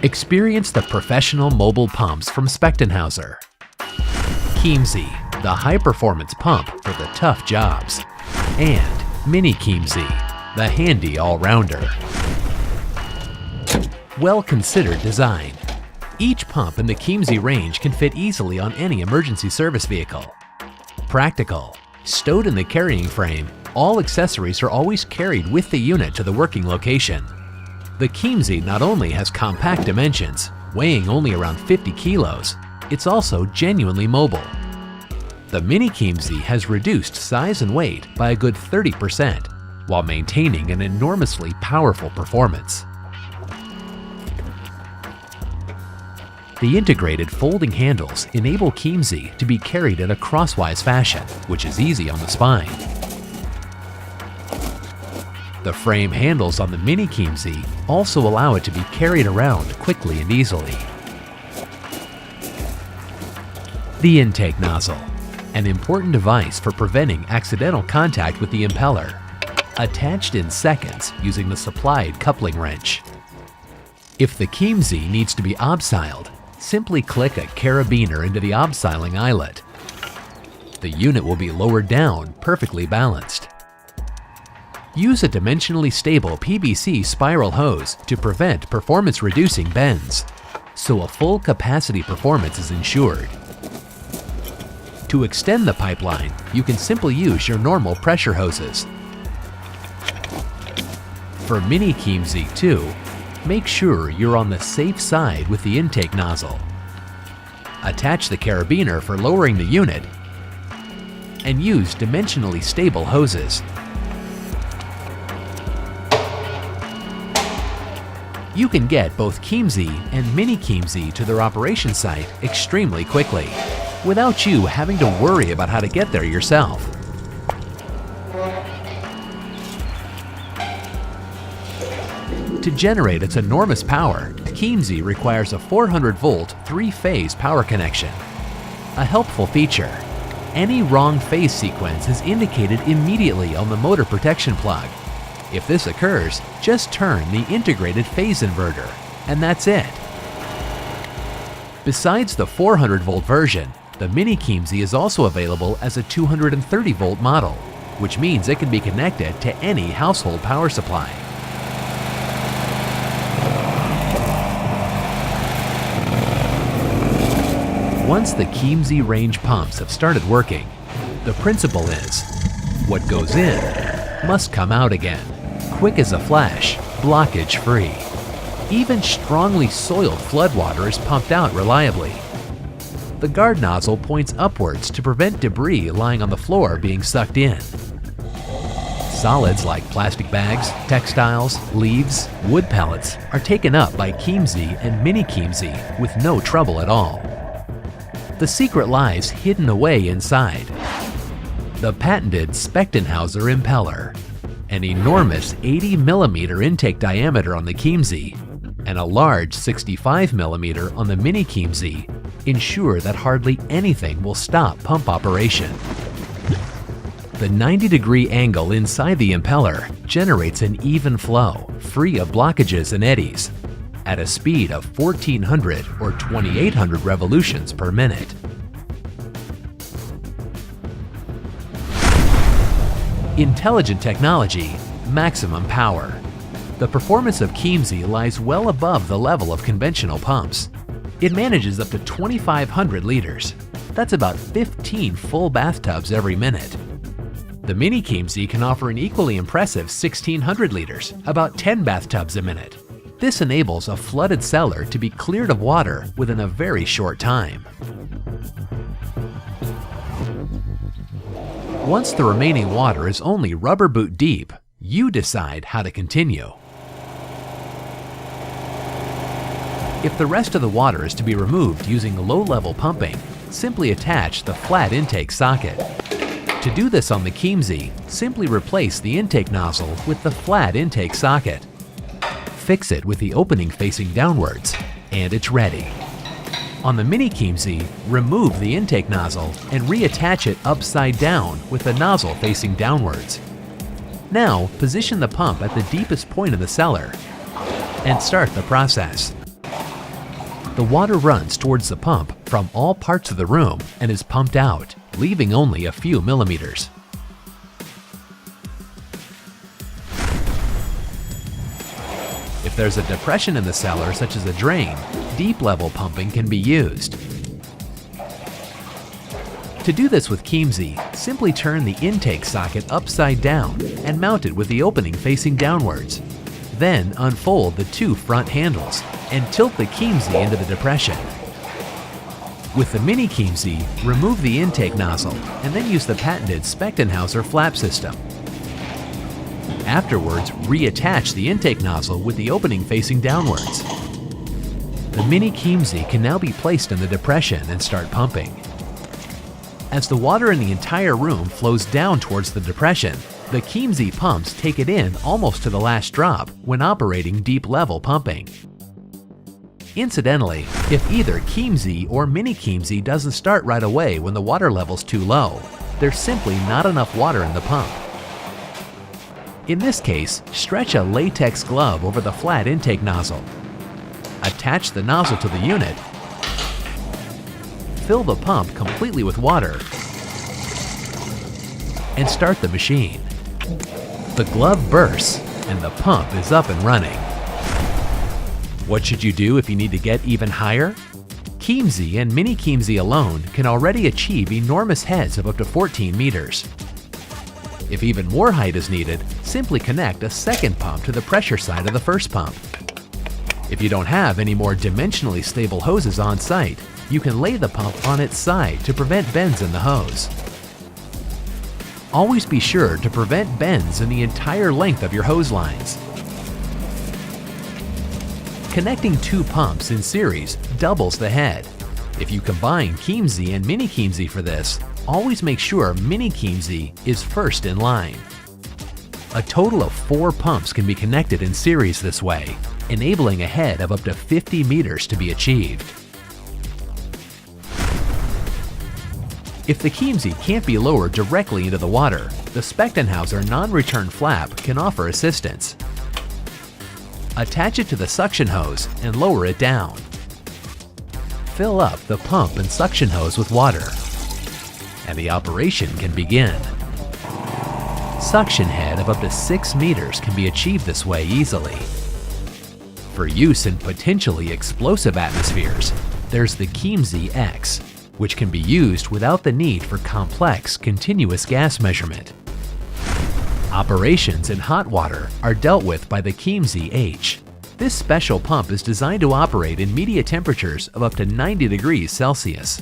Experience the professional mobile pumps from Spechtenhauser. Chiemsee, the high-performance pump for the tough jobs. And Mini-Chiemsee, the handy all-rounder. Well-considered design. Each pump in the Chiemsee range can fit easily on any emergency service vehicle. Practical. Stowed in the carrying frame, all accessories are always carried with the unit to the working location. The Chiemsee not only has compact dimensions, weighing only around 50 kilos, it's also genuinely mobile. The Mini-Chiemsee has reduced size and weight by a good 30%, while maintaining an enormously powerful performance. The integrated folding handles enable Chiemsee to be carried in a crosswise fashion, which is easy on the spine. The frame handles on the Mini-Chiemsee also allow it to be carried around quickly and easily. The intake nozzle, an important device for preventing accidental contact with the impeller, attached in seconds using the supplied coupling wrench. If the Chiemsee needs to be obseiled, simply click a carabiner into the obseiling eyelet. The unit will be lowered down, perfectly balanced. Use a dimensionally stable PVC spiral hose to prevent performance-reducing bends, so a full capacity performance is ensured. To extend the pipeline, you can simply use your normal pressure hoses. For Mini-Chiemsee too, make sure you're on the safe side with the intake nozzle. Attach the carabiner for lowering the unit, and use dimensionally stable hoses. You can get both Chiemsee and Mini-Chiemsee to their operation site extremely quickly, without you having to worry about how to get there yourself. To generate its enormous power, Chiemsee requires a 400-volt, 3-phase power connection. A helpful feature: any wrong phase sequence is indicated immediately on the motor protection plug. If this occurs, just turn the integrated phase inverter, and that's it. Besides the 400-volt version, the Mini-Chiemsee is also available as a 230-volt model, which means it can be connected to any household power supply. Once the Chiemsee range pumps have started working, the principle is, what goes in must come out again. Quick as a flash, blockage free. Even strongly soiled floodwater is pumped out reliably. The guard nozzle points upwards to prevent debris lying on the floor being sucked in. Solids like plastic bags, textiles, leaves, wood pellets are taken up by Chiemsee and Mini-Chiemsee with no trouble at all. The secret lies hidden away inside. The patented Spechtenhauser impeller. An enormous 80mm intake diameter on the Chiemsee and a large 65mm on the Mini-Chiemsee ensure that hardly anything will stop pump operation. The 90-degree angle inside the impeller generates an even flow, free of blockages and eddies, at a speed of 1400 or 2800 revolutions per minute. Intelligent technology, maximum power. The performance of Chiemsee lies well above the level of conventional pumps. It manages up to 2,500 liters. That's about 15 full bathtubs every minute. The Mini-Chiemsee can offer an equally impressive 1,600 liters, about 10 bathtubs a minute. This enables a flooded cellar to be cleared of water within a very short time. Once the remaining water is only rubber boot deep, you decide how to continue. If the rest of the water is to be removed using low-level pumping, simply attach the flat intake socket. To do this on the Chiemsee, simply replace the intake nozzle with the flat intake socket. Fix it with the opening facing downwards, and it's ready. On the Mini-Chiemsee, remove the intake nozzle and reattach it upside down with the nozzle facing downwards. Now, position the pump at the deepest point in the cellar and start the process. The water runs towards the pump from all parts of the room and is pumped out, leaving only a few millimeters. If there's a depression in the cellar, such as a drain, deep level pumping can be used. To do this with Chiemsee, simply turn the intake socket upside down and mount it with the opening facing downwards. Then unfold the two front handles and tilt the Chiemsee into the depression. With the Mini-Chiemsee, remove the intake nozzle and then use the patented Spechtenhauser flap system. Afterwards, reattach the intake nozzle with the opening facing downwards. The Mini-Chiemsee can now be placed in the depression and start pumping. As the water in the entire room flows down towards the depression, the Chiemsee pumps take it in almost to the last drop when operating deep level pumping. Incidentally, if either Chiemsee or Mini-Chiemsee doesn't start right away when the water level's too low, there's simply not enough water in the pump. In this case, stretch a latex glove over the flat intake nozzle. Attach the nozzle to the unit. Fill the pump completely with water and start the machine. The glove bursts and the pump is up and running. What should you do if you need to get even higher? Chiemsee and Mini-Chiemsee alone can already achieve enormous heads of up to 14 meters. If even more height is needed, simply connect a second pump to the pressure side of the first pump. If you don't have any more dimensionally stable hoses on site, you can lay the pump on its side to prevent bends in the hose. Always be sure to prevent bends in the entire length of your hose lines. Connecting two pumps in series doubles the head. If you combine Chiemsee and Mini-Chiemsee for this, always make sure Mini-Chiemsee is first in line. A total of 4 pumps can be connected in series this way, enabling a head of up to 50 meters to be achieved. If the Chiemsee can't be lowered directly into the water, the Spechtenhauser non-return flap can offer assistance. Attach it to the suction hose and lower it down. Fill up the pump and suction hose with water, and the operation can begin. Suction head of up to 6 meters can be achieved this way easily. For use in potentially explosive atmospheres, there's the Chiemsee X, which can be used without the need for complex, continuous gas measurement. Operations in hot water are dealt with by the Chiemsee H. This special pump is designed to operate in media temperatures of up to 90 degrees Celsius.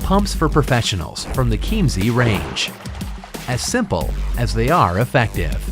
Pumps for professionals from the Chiemsee range. As simple as they are effective.